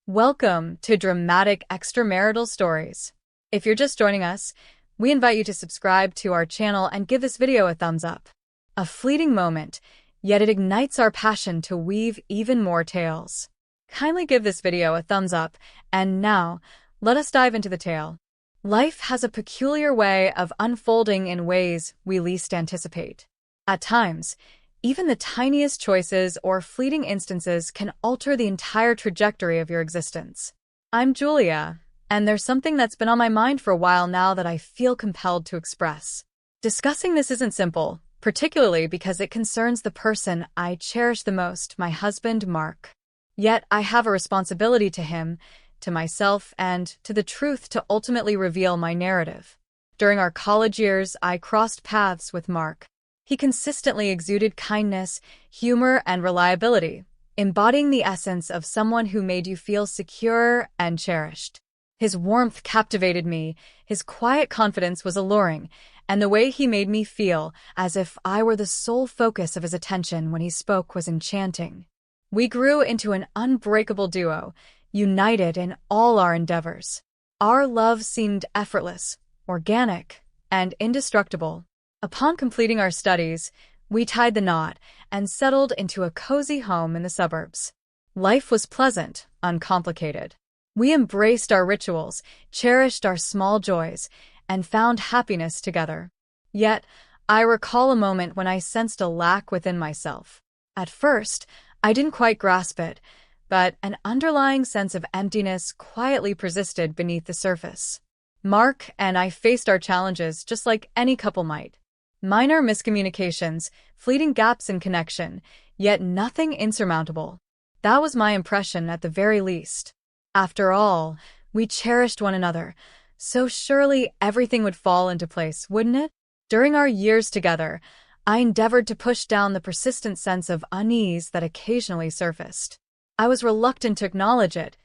Welcome to Dramatic Extramarital Stories. If you're just joining us, we invite you to subscribe to our channel and give this video a thumbs up. A fleeting moment, yet it ignites our passion to weave even more tales. Kindly give this video a thumbs up, and now, let us dive into the tale. Life has a peculiar way of unfolding in ways we least anticipate. At times, even the tiniest choices or fleeting instances can alter the entire trajectory of your existence. I'm Julia, and there's something that's been on my mind for a while now that I feel compelled to express. Discussing this isn't simple, particularly because it concerns the person I cherish the most, my husband, Mark. Yet I have a responsibility to him, to myself, and to the truth to ultimately reveal my narrative. During our college years, I crossed paths with Mark. He consistently exuded kindness, humor, and reliability, embodying the essence of someone who made you feel secure and cherished. His warmth captivated me, his quiet confidence was alluring, and the way he made me feel as if I were the sole focus of his attention when he spoke was enchanting. We grew into an unbreakable duo, united in all our endeavors. Our love seemed effortless, organic, and indestructible. Upon completing our studies, we tied the knot and settled into a cozy home in the suburbs. Life was pleasant, uncomplicated. We embraced our rituals, cherished our small joys, and found happiness together. Yet, I recall a moment when I sensed a lack within myself. At first, I didn't quite grasp it, but an underlying sense of emptiness quietly persisted beneath the surface. Mark and I faced our challenges just like any couple might. Minor miscommunications, fleeting gaps in connection, yet nothing insurmountable. That was my impression at the very least. After all, we cherished one another, so surely everything would fall into place, wouldn't it? During our years together, I endeavored to push down the persistent sense of unease that occasionally surfaced. I was reluctant to acknowledge it,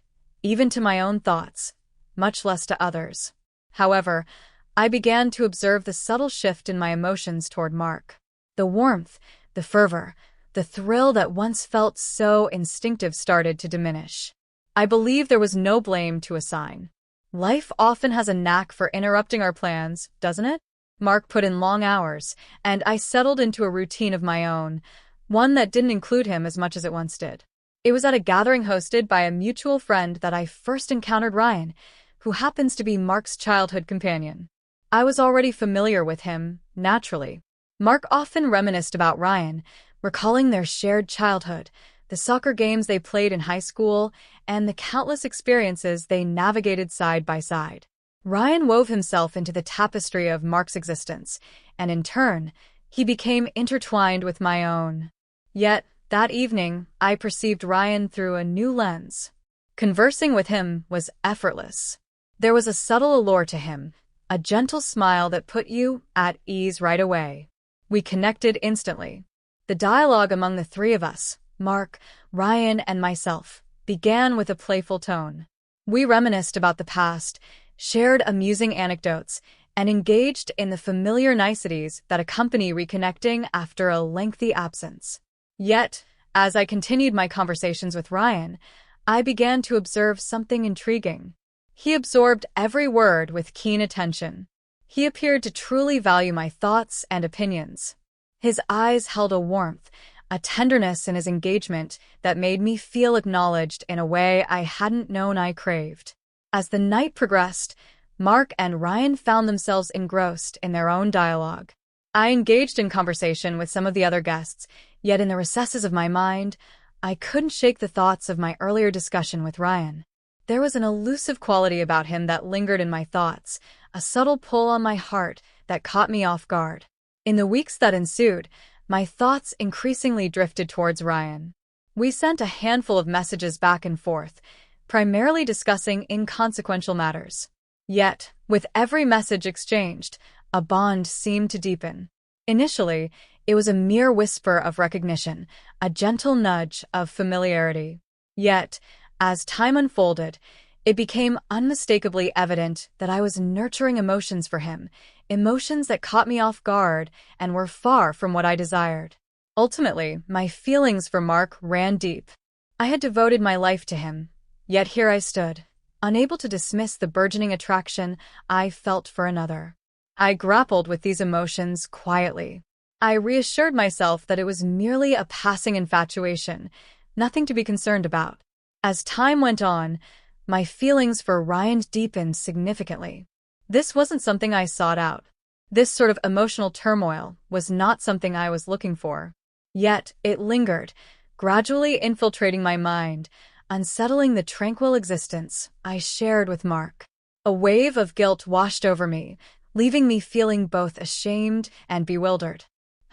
even to my own thoughts, much less to others. However, I began to observe the subtle shift in my emotions toward Mark. The warmth, the fervor, the thrill that once felt so instinctive started to diminish. I believe there was no blame to assign. Life often has a knack for interrupting our plans, doesn't it? Mark put in long hours, and I settled into a routine of my own, one that didn't include him as much as it once did. It was at a gathering hosted by a mutual friend that I first encountered Ryan, who happens to be Mark's childhood companion. I was already familiar with him, naturally. Mark often reminisced about Ryan, recalling their shared childhood, the soccer games they played in high school, and the countless experiences they navigated side by side. Ryan wove himself into the tapestry of Mark's existence, and in turn, he became intertwined with my own. Yet, that evening, I perceived Ryan through a new lens. Conversing with him was effortless. There was a subtle allure to him, a gentle smile that put you at ease right away. We connected instantly. The dialogue among the three of us, Mark, Ryan, and myself, began with a playful tone. We reminisced about the past, shared amusing anecdotes, and engaged in the familiar niceties that accompany reconnecting after a lengthy absence. Yet, as I continued my conversations with Ryan, I began to observe something intriguing. He absorbed every word with keen attention. He appeared to truly value my thoughts and opinions. His eyes held a warmth, a tenderness in his engagement that made me feel acknowledged in a way I hadn't known I craved. As the night progressed, Mark and Ryan found themselves engrossed in their own dialogue. I engaged in conversation with some of the other guests, yet in the recesses of my mind, I couldn't shake the thoughts of my earlier discussion with Ryan. There was an elusive quality about him that lingered in my thoughts, a subtle pull on my heart that caught me off guard. In the weeks that ensued, my thoughts increasingly drifted towards Ryan. We sent a handful of messages back and forth, primarily discussing inconsequential matters. Yet, with every message exchanged, a bond seemed to deepen. Initially, it was a mere whisper of recognition, a gentle nudge of familiarity. Yet, as time unfolded, it became unmistakably evident that I was nurturing emotions for him, emotions that caught me off guard and were far from what I desired. Ultimately, my feelings for Mark ran deep. I had devoted my life to him, Yet here I stood, unable to dismiss the burgeoning attraction I felt for another. I grappled with these emotions quietly. I reassured myself that it was merely a passing infatuation, nothing to be concerned about. As time went on, my feelings for Ryan deepened significantly. This wasn't something I sought out. This sort of emotional turmoil was not something I was looking for. Yet it lingered, gradually infiltrating my mind, unsettling the tranquil existence I shared with Mark. A wave of guilt washed over me, leaving me feeling both ashamed and bewildered.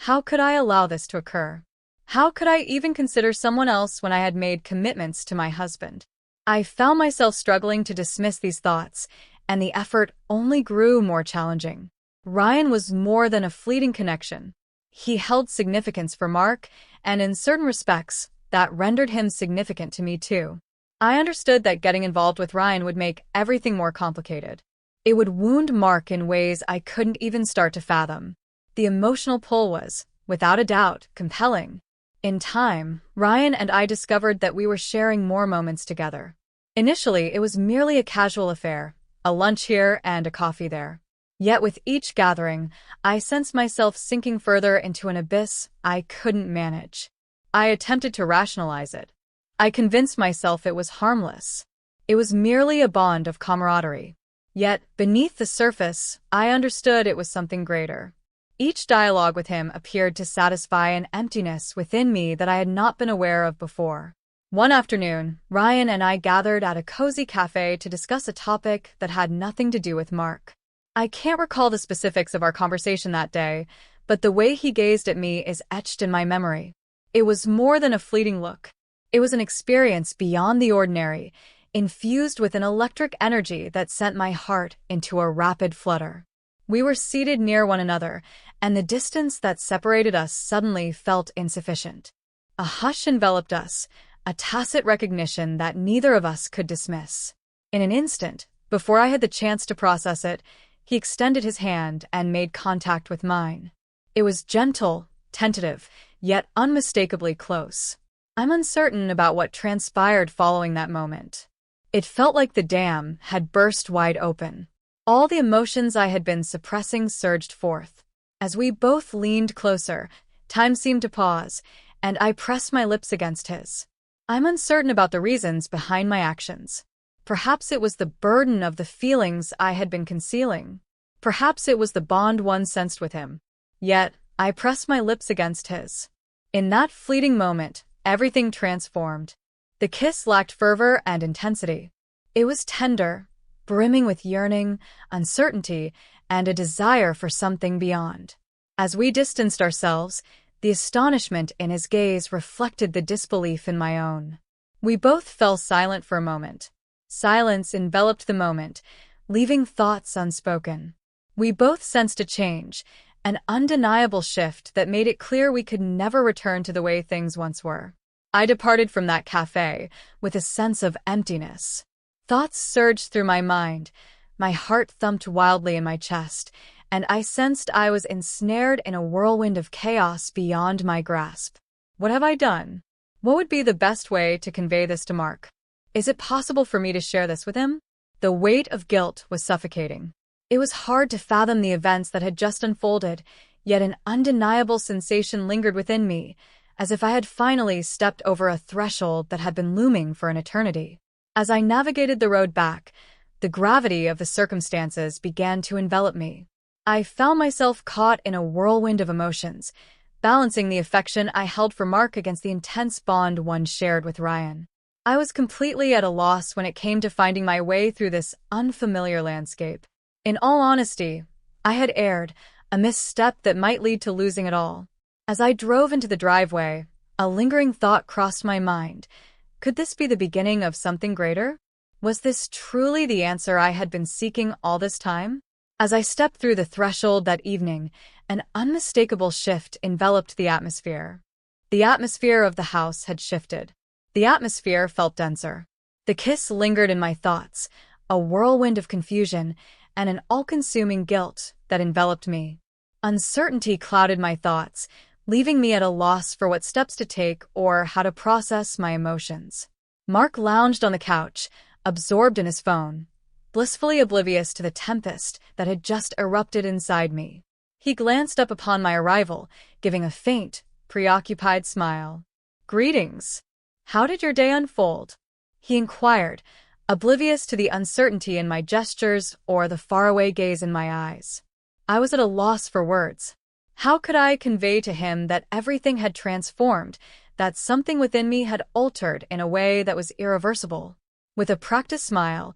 How could I allow this to occur? How could I even consider someone else when I had made commitments to my husband? I found myself struggling to dismiss these thoughts, and the effort only grew more challenging. Ryan was more than a fleeting connection. He held significance for Mark, and in certain respects, that rendered him significant to me too. I understood that getting involved with Ryan would make everything more complicated. It would wound Mark in ways I couldn't even start to fathom. The emotional pull was, without a doubt, compelling. In time, Ryan and I discovered that we were sharing more moments together. Initially, it was merely a casual affair, a lunch here and a coffee there. Yet with each gathering, I sensed myself sinking further into an abyss I couldn't manage. I attempted to rationalize it. I convinced myself it was harmless. It was merely a bond of camaraderie. Yet, beneath the surface, I understood it was something greater. Each dialogue with him appeared to satisfy an emptiness within me that I had not been aware of before. One afternoon, Ryan and I gathered at a cozy cafe to discuss a topic that had nothing to do with Mark. I can't recall the specifics of our conversation that day, but the way he gazed at me is etched in my memory. It was more than a fleeting look. It was an experience beyond the ordinary, infused with an electric energy that sent my heart into a rapid flutter. We were seated near one another, and the distance that separated us suddenly felt insufficient. A hush enveloped us, a tacit recognition that neither of us could dismiss. In an instant, before I had the chance to process it, he extended his hand and made contact with mine. It was gentle, tentative, yet unmistakably close. I'm uncertain about what transpired following that moment. It felt like the dam had burst wide open. All the emotions I had been suppressing surged forth. As we both leaned closer, time seemed to pause, and I pressed my lips against his. I'm uncertain about the reasons behind my actions. Perhaps it was the burden of the feelings I had been concealing. Perhaps it was the bond one sensed with him. Yet, I pressed my lips against his. In that fleeting moment, everything transformed. The kiss lacked fervor and intensity. It was tender, brimming with yearning, uncertainty, and a desire for something beyond. As we distanced ourselves, the astonishment in his gaze reflected the disbelief in my own. We both fell silent for a moment. Silence enveloped the moment, leaving thoughts unspoken. We both sensed a change, an undeniable shift that made it clear we could never return to the way things once were. I departed from that cafe with a sense of emptiness. Thoughts surged through my mind, my heart thumped wildly in my chest, and I sensed I was ensnared in a whirlwind of chaos beyond my grasp. What have I done? What would be the best way to convey this to Mark? Is it possible for me to share this with him? The weight of guilt was suffocating. It was hard to fathom the events that had just unfolded, yet an undeniable sensation lingered within me, as if I had finally stepped over a threshold that had been looming for an eternity. As I navigated the road back, the gravity of the circumstances began to envelop me. I found myself caught in a whirlwind of emotions, balancing the affection I held for Mark against the intense bond one shared with Ryan. I was completely at a loss when it came to finding my way through this unfamiliar landscape. In all honesty, I had erred, a misstep that might lead to losing it all. As I drove into the driveway, a lingering thought crossed my mind. Could this be the beginning of something greater? Was this truly the answer I had been seeking all this time? As I stepped through the threshold that evening, an unmistakable shift enveloped the atmosphere. The atmosphere of the house had shifted. The atmosphere felt denser. The kiss lingered in my thoughts, a whirlwind of confusion, and an all-consuming guilt that enveloped me. Uncertainty clouded my thoughts, leaving me at a loss for what steps to take or how to process my emotions. Mark lounged on the couch, absorbed in his phone, blissfully oblivious to the tempest that had just erupted inside me. He glanced up upon my arrival, giving a faint, preoccupied smile. "Greetings. How did your day unfold?" he inquired, oblivious to the uncertainty in my gestures or the faraway gaze in my eyes. I was at a loss for words. How could I convey to him that everything had transformed, that something within me had altered in a way that was irreversible? With a practiced smile,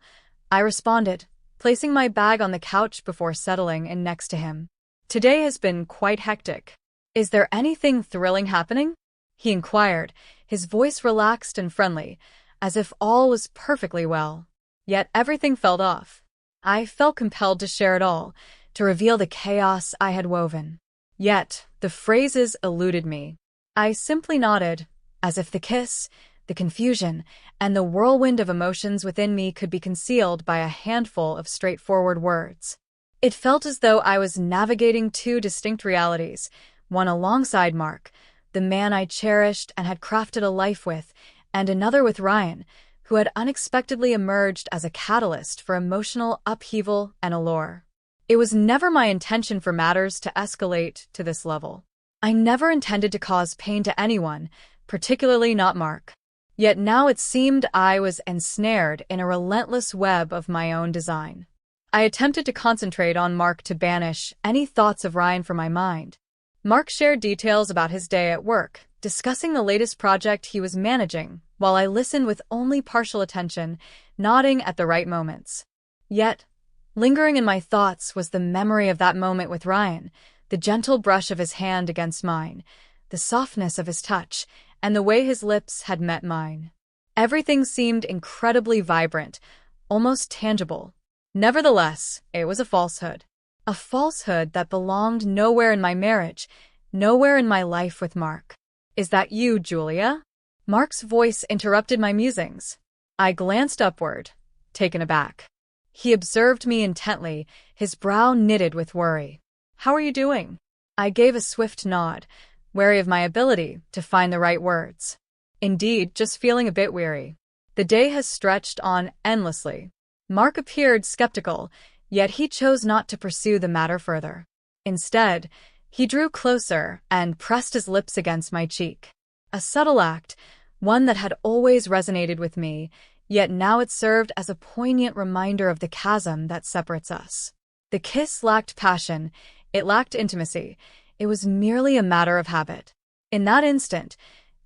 I responded, placing my bag on the couch before settling in next to him. "Today has been quite hectic. Is there anything thrilling happening?" he inquired, his voice relaxed and friendly, as if all was perfectly well. Yet everything felt off. I felt compelled to share it all, to reveal the chaos I had woven. Yet the phrases eluded me. I simply nodded, as if the kiss, the confusion, and the whirlwind of emotions within me could be concealed by a handful of straightforward words. It felt as though I was navigating two distinct realities, one alongside Mark, the man I cherished and had crafted a life with, and another with Ryan, who had unexpectedly emerged as a catalyst for emotional upheaval and allure. It was never my intention for matters to escalate to this level. I never intended to cause pain to anyone, particularly not Mark. Yet now it seemed I was ensnared in a relentless web of my own design. I attempted to concentrate on Mark to banish any thoughts of Ryan from my mind. Mark shared details about his day at work, discussing the latest project he was managing, while I listened with only partial attention, nodding at the right moments. Yet, lingering in my thoughts was the memory of that moment with Ryan, the gentle brush of his hand against mine, the softness of his touch, and the way his lips had met mine. Everything seemed incredibly vibrant, almost tangible. Nevertheless, it was a falsehood. A falsehood that belonged nowhere in my marriage, nowhere in my life with Mark. "Is that you, Julia?" Mark's voice interrupted my musings. I glanced upward, taken aback. He observed me intently, his brow knitted with worry. "How are you doing?" I gave a swift nod, wary of my ability to find the right words. "Indeed, just feeling a bit weary. The day has stretched on endlessly." Mark appeared skeptical, yet he chose not to pursue the matter further. Instead, he drew closer and pressed his lips against my cheek. A subtle act, one that had always resonated with me, yet now it served as a poignant reminder of the chasm that separates us. The kiss lacked passion, it lacked intimacy, it was merely a matter of habit. In that instant,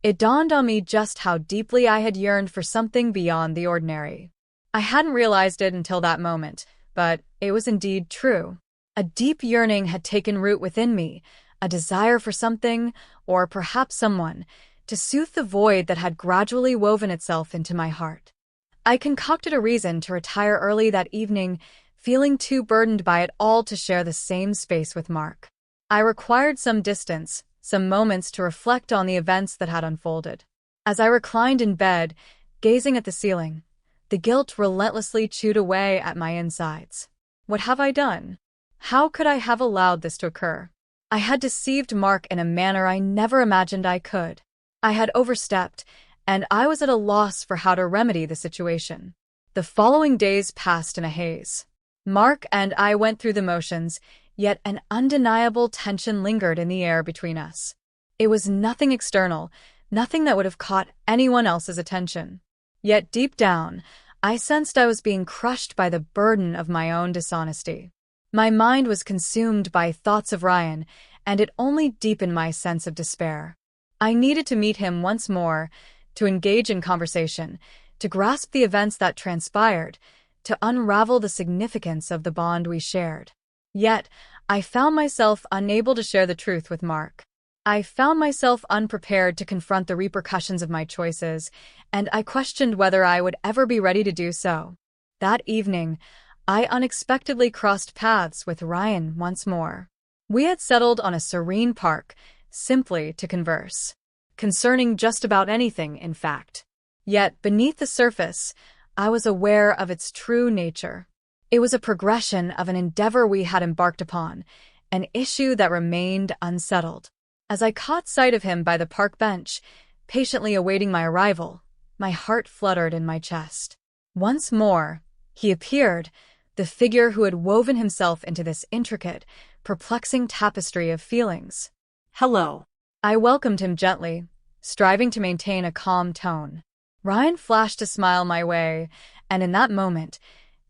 it dawned on me just how deeply I had yearned for something beyond the ordinary. I hadn't realized it until that moment, but it was indeed true. A deep yearning had taken root within me, a desire for something, or perhaps someone, to soothe the void that had gradually woven itself into my heart. I concocted a reason to retire early that evening, feeling too burdened by it all to share the same space with Mark. I required some distance, some moments to reflect on the events that had unfolded. As I reclined in bed, gazing at the ceiling, the guilt relentlessly chewed away at my insides. What have I done? How could I have allowed this to occur? I had deceived Mark in a manner I never imagined I could. I had overstepped, and I was at a loss for how to remedy the situation. The following days passed in a haze. Mark and I went through the motions, yet an undeniable tension lingered in the air between us. It was nothing external, nothing that would have caught anyone else's attention. Yet deep down, I sensed I was being crushed by the burden of my own dishonesty. My mind was consumed by thoughts of Ryan, and it only deepened my sense of despair. I needed to meet him once more, to engage in conversation, to grasp the events that transpired, to unravel the significance of the bond we shared. Yet, I found myself unable to share the truth with Mark. I found myself unprepared to confront the repercussions of my choices, and I questioned whether I would ever be ready to do so. That evening, I unexpectedly crossed paths with Ryan once more. We had settled on a serene park, simply to converse. Concerning just about anything, in fact. Yet, beneath the surface, I was aware of its true nature. It was a progression of an endeavor we had embarked upon, an issue that remained unsettled. As I caught sight of him by the park bench, patiently awaiting my arrival, My heart fluttered in my chest. Once more, he appeared, the figure who had woven himself into this intricate, perplexing tapestry of feelings. Hello. I welcomed him gently, striving to maintain a calm tone. Ryan flashed a smile my way, and in that moment,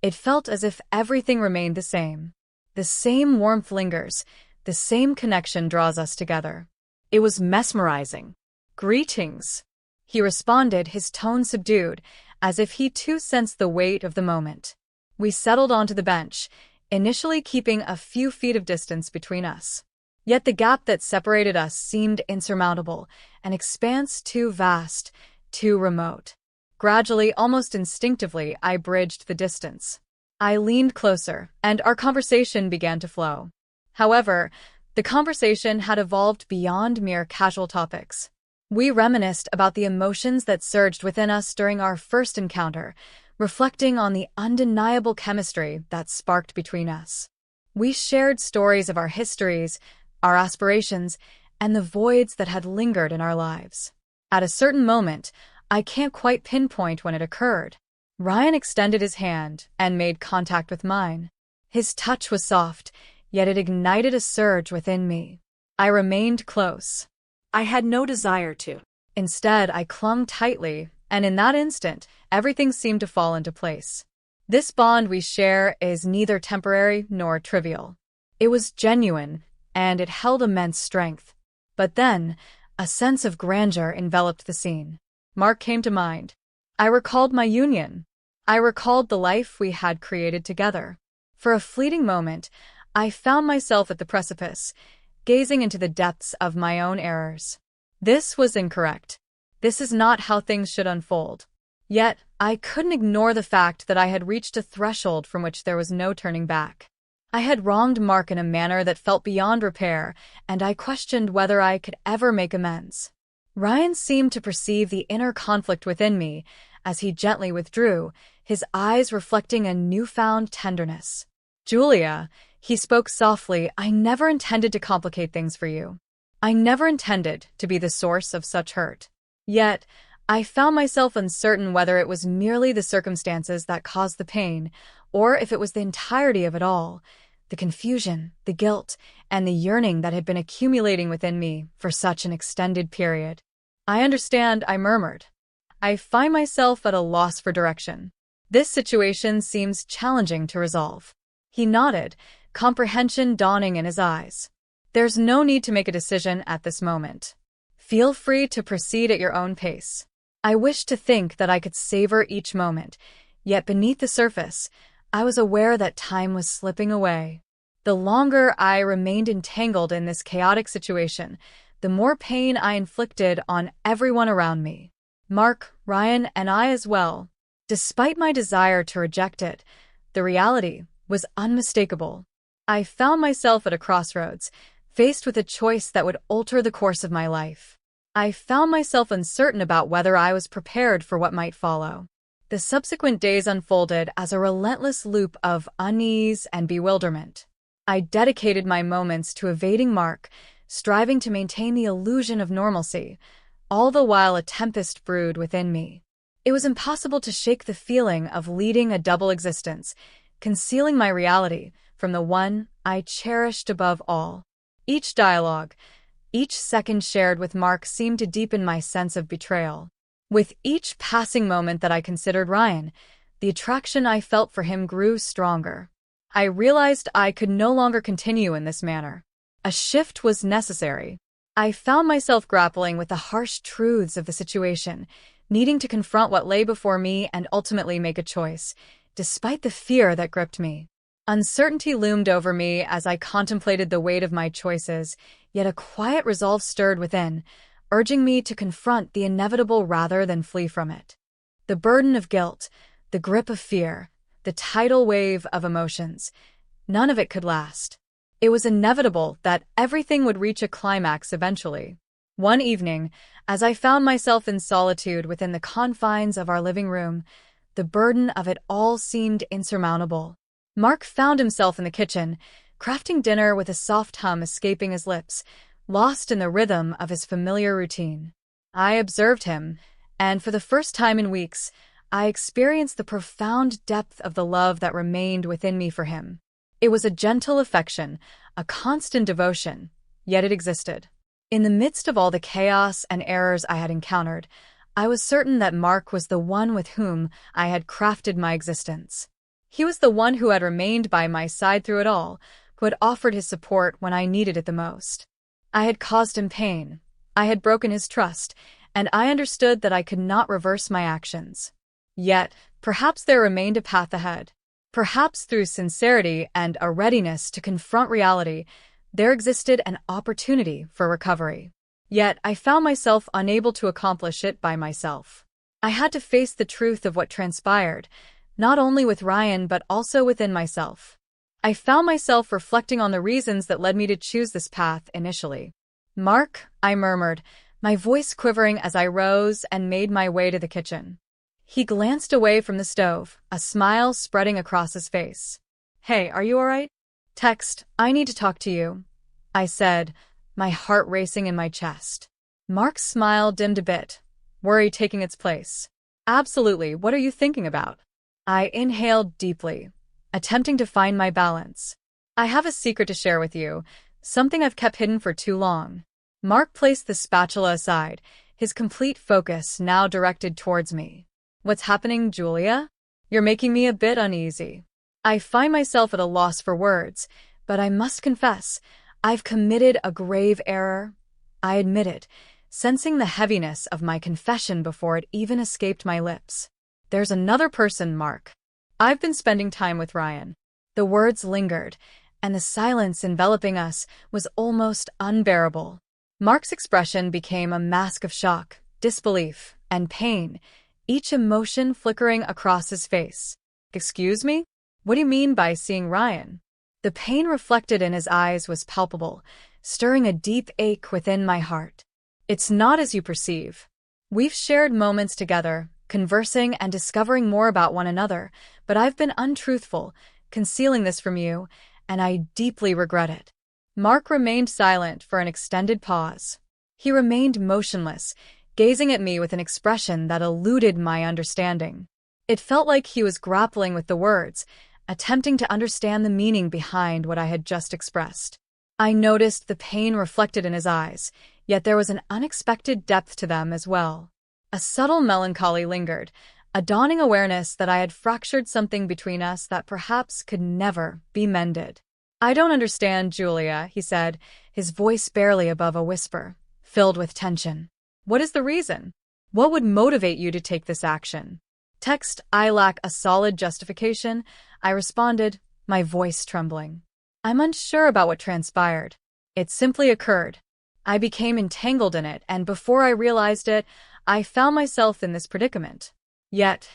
it felt as if everything remained the same. The same warmth lingers, the same connection draws us together. It was mesmerizing. Greetings. He responded, his tone subdued, as if he too sensed the weight of the moment. We settled onto the bench, initially keeping a few feet of distance between us. Yet the gap that separated us seemed insurmountable, an expanse too vast, too remote. Gradually, almost instinctively, I bridged the distance. I leaned closer, and our conversation began to flow. However, the conversation had evolved beyond mere casual topics. We reminisced about the emotions that surged within us during our first encounter, reflecting on the undeniable chemistry that sparked between us. We shared stories of our histories, our aspirations, and the voids that had lingered in our lives. At a certain moment, I can't quite pinpoint when it occurred, Ryan extended his hand and made contact with mine. His touch was soft, yet it ignited a surge within me. I remained close. I had no desire to. Instead, I clung tightly, and in that instant, everything seemed to fall into place. This bond we share is neither temporary nor trivial. It was genuine, and it held immense strength. But then, a sense of grandeur enveloped the scene. Mark came to mind. I recalled my union. I recalled the life we had created together. For a fleeting moment, I found myself at the precipice, gazing into the depths of my own errors. This was incorrect. This is not how things should unfold. Yet, I couldn't ignore the fact that I had reached a threshold from which there was no turning back. I had wronged Mark in a manner that felt beyond repair, and I questioned whether I could ever make amends. Ryan seemed to perceive the inner conflict within me as he gently withdrew, his eyes reflecting a newfound tenderness. "Julia," he spoke softly, "I never intended to complicate things for you. I never intended to be the source of such hurt. Yet, I found myself uncertain whether it was merely the circumstances that caused the pain, or if it was the entirety of it all, the confusion, the guilt, and the yearning that had been accumulating within me for such an extended period." "I understand," I murmured. "I find myself at a loss for direction. This situation seems challenging to resolve." He nodded, comprehension dawning in his eyes. "There's no need to make a decision at this moment. Feel free to proceed at your own pace." I wished to think that I could savor each moment, yet beneath the surface, I was aware that time was slipping away. The longer I remained entangled in this chaotic situation, the more pain I inflicted on everyone around me. Mark, Ryan, and I as well. Despite my desire to reject it, the reality was unmistakable. I found myself at a crossroads, faced with a choice that would alter the course of my life. I found myself uncertain about whether I was prepared for what might follow. The subsequent days unfolded as a relentless loop of unease and bewilderment. I dedicated my moments to evading Mark, striving to maintain the illusion of normalcy, all the while a tempest brewed within me. It was impossible to shake the feeling of leading a double existence, concealing my reality from the one I cherished above all. Each dialogue, each second shared with Mark seemed to deepen my sense of betrayal. With each passing moment that I considered Ryan, the attraction I felt for him grew stronger. I realized I could no longer continue in this manner. A shift was necessary. I found myself grappling with the harsh truths of the situation, needing to confront what lay before me and ultimately make a choice, despite the fear that gripped me. Uncertainty loomed over me as I contemplated the weight of my choices, yet a quiet resolve stirred within, urging me to confront the inevitable rather than flee from it. The burden of guilt, the grip of fear, the tidal wave of emotions, none of it could last. It was inevitable that everything would reach a climax eventually. One evening, as I found myself in solitude within the confines of our living room, the burden of it all seemed insurmountable. Mark found himself in the kitchen, crafting dinner with a soft hum escaping his lips, lost in the rhythm of his familiar routine. I observed him, And for the first time in weeks, I experienced the profound depth of the love that remained within me for him. It was a gentle affection, a constant devotion, yet it existed. In the midst of all the chaos and errors I had encountered, I was certain that Mark was the one with whom I had crafted my existence. He was the one who had remained by my side through it all, who had offered his support when I needed it the most. I had caused him pain, I had broken his trust, and I understood that I could not reverse my actions. Yet, perhaps there remained a path ahead. Perhaps through sincerity and a readiness to confront reality, there existed an opportunity for recovery. Yet, I found myself unable to accomplish it by myself. I had to face the truth of what transpired, not only with Ryan but also within myself. I found myself reflecting on the reasons that led me to choose this path initially. "Mark," I murmured, my voice quivering as I rose and made my way to the kitchen. He glanced away from the stove, a smile spreading across his face. "Hey, are you all right?" "Text, I need to talk to you," I said, my heart racing in my chest. Mark's smile dimmed a bit, worry taking its place. "Absolutely, what are you thinking about?" I inhaled deeply, attempting to find my balance. "I have a secret to share with you, something I've kept hidden for too long." Mark placed the spatula aside, his complete focus now directed towards me. "What's happening, Julia? You're making me a bit uneasy." I find myself at a loss for words, but I must confess, I've committed a grave error. I admit it, sensing the heaviness of my confession before it even escaped my lips. "There's another person, Mark. I've been spending time with Ryan." The words lingered, and the silence enveloping us was almost unbearable. Mark's expression became a mask of shock, disbelief, and pain, each emotion flickering across his face. "Excuse me? What do you mean by seeing Ryan?" The pain reflected in his eyes was palpable, stirring a deep ache within my heart. "It's not as you perceive. We've shared moments together, conversing and discovering more about one another, but I've been untruthful, concealing this from you, and I deeply regret it." Mark remained silent for an extended pause. He remained motionless, gazing at me with an expression that eluded my understanding. It felt like he was grappling with the words, attempting to understand the meaning behind what I had just expressed. I noticed the pain reflected in his eyes, yet there was an unexpected depth to them as well. A subtle melancholy lingered, a dawning awareness that I had fractured something between us that perhaps could never be mended. "I don't understand, Julia," he said, his voice barely above a whisper, filled with tension. "What is the reason? What would motivate you to take this action?" Text, I lack a solid justification, I responded, my voice trembling. "I'm unsure about what transpired. It simply occurred. I became entangled in it, and before I realized it, I found myself in this predicament. Yet,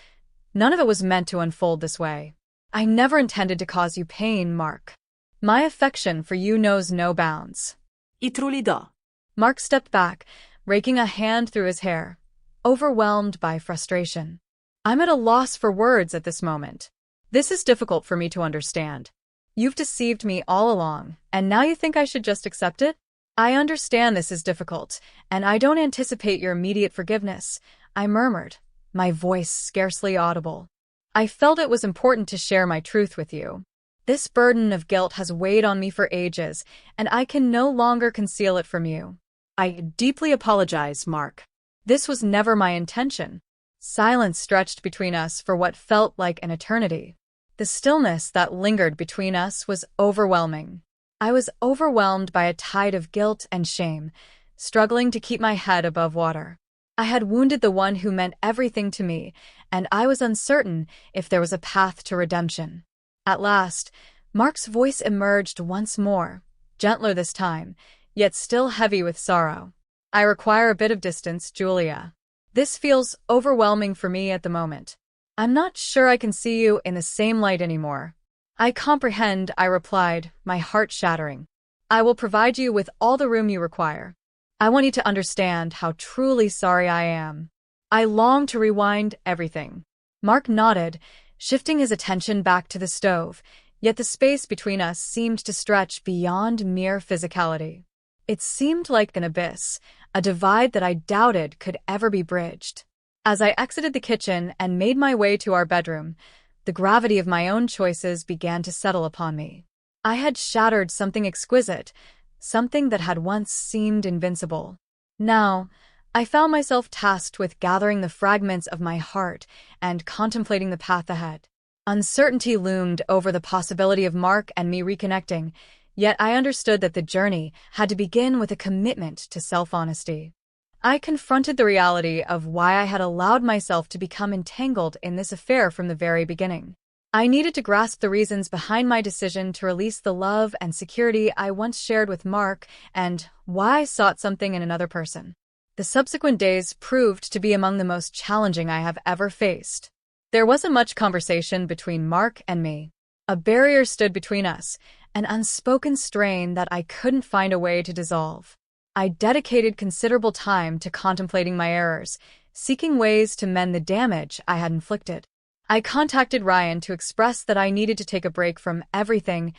none of it was meant to unfold this way. I never intended to cause you pain, Mark. My affection for you knows no bounds." I truly do. Mark stepped back, raking a hand through his hair, overwhelmed by frustration. "I'm at a loss for words at this moment. This is difficult for me to understand. You've deceived me all along, and now you think I should just accept it? I understand this is difficult, and I don't anticipate your immediate forgiveness," I murmured, my voice scarcely audible. "I felt it was important to share my truth with you. This burden of guilt has weighed on me for ages, and I can no longer conceal it from you." "I deeply apologize, Mark." "This was never my intention." Silence stretched between us for what felt like an eternity. The stillness that lingered between us was overwhelming. I was overwhelmed by a tide of guilt and shame, struggling to keep my head above water. I had wounded the one who meant everything to me, and I was uncertain if there was a path to redemption. At last, Mark's voice emerged once more, gentler this time, yet still heavy with sorrow. "I require a bit of distance, Julia. This feels overwhelming for me at the moment. I'm not sure I can see you in the same light anymore." "I comprehend," I replied, my heart shattering. "I will provide you with all the room you require. I want you to understand how truly sorry I am. I long to rewind everything." Mark nodded, shifting his attention back to the stove, yet the space between us seemed to stretch beyond mere physicality. It seemed like an abyss, a divide that I doubted could ever be bridged. As I exited the kitchen and made my way to our bedroom, the gravity of my own choices began to settle upon me. I had shattered something exquisite, something that had once seemed invincible. Now, I found myself tasked with gathering the fragments of my heart and contemplating the path ahead. Uncertainty loomed over the possibility of Mark and me reconnecting, yet I understood that the journey had to begin with a commitment to self-honesty. I confronted the reality of why I had allowed myself to become entangled in this affair from the very beginning. I needed to grasp the reasons behind my decision to release the love and security I once shared with Mark and why I sought something in another person. The subsequent days proved to be among the most challenging I have ever faced. There wasn't much conversation between Mark and me. A barrier stood between us, an unspoken strain that I couldn't find a way to dissolve. I dedicated considerable time to contemplating my errors, seeking ways to mend the damage I had inflicted. I contacted Ryan to express that I needed to take a break from everything,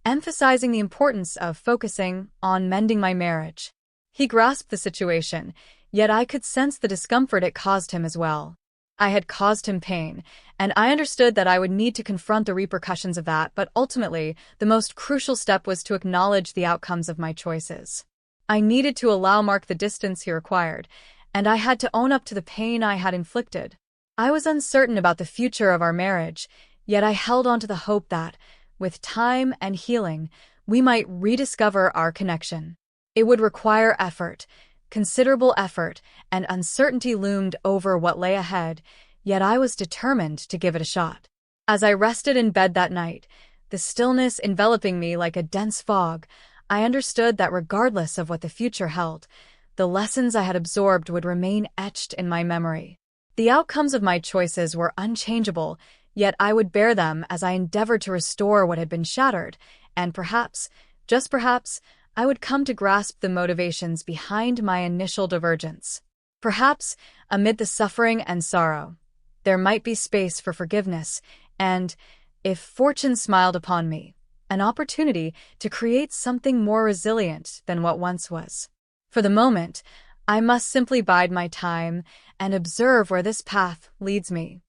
emphasizing the importance of focusing on mending my marriage. He grasped the situation, yet I could sense the discomfort it caused him as well. I had caused him pain, and I understood that I would need to confront the repercussions of that, but ultimately, the most crucial step was to acknowledge the outcomes of my choices. I needed to allow Mark the distance he required, and I had to own up to the pain I had inflicted. I was uncertain about the future of our marriage, yet I held on to the hope that, with time and healing, we might rediscover our connection. It would require effort, considerable effort, and uncertainty loomed over what lay ahead, yet I was determined to give it a shot. As I rested in bed that night, the stillness enveloping me like a dense fog, I understood that regardless of what the future held, the lessons I had absorbed would remain etched in my memory. The outcomes of my choices were unchangeable, yet I would bear them as I endeavored to restore what had been shattered, and perhaps, just perhaps, I would come to grasp the motivations behind my initial divergence. Perhaps, amid the suffering and sorrow, there might be space for forgiveness, and, if fortune smiled upon me, an opportunity to create something more resilient than what once was. For the moment, I must simply bide my time and observe where this path leads me.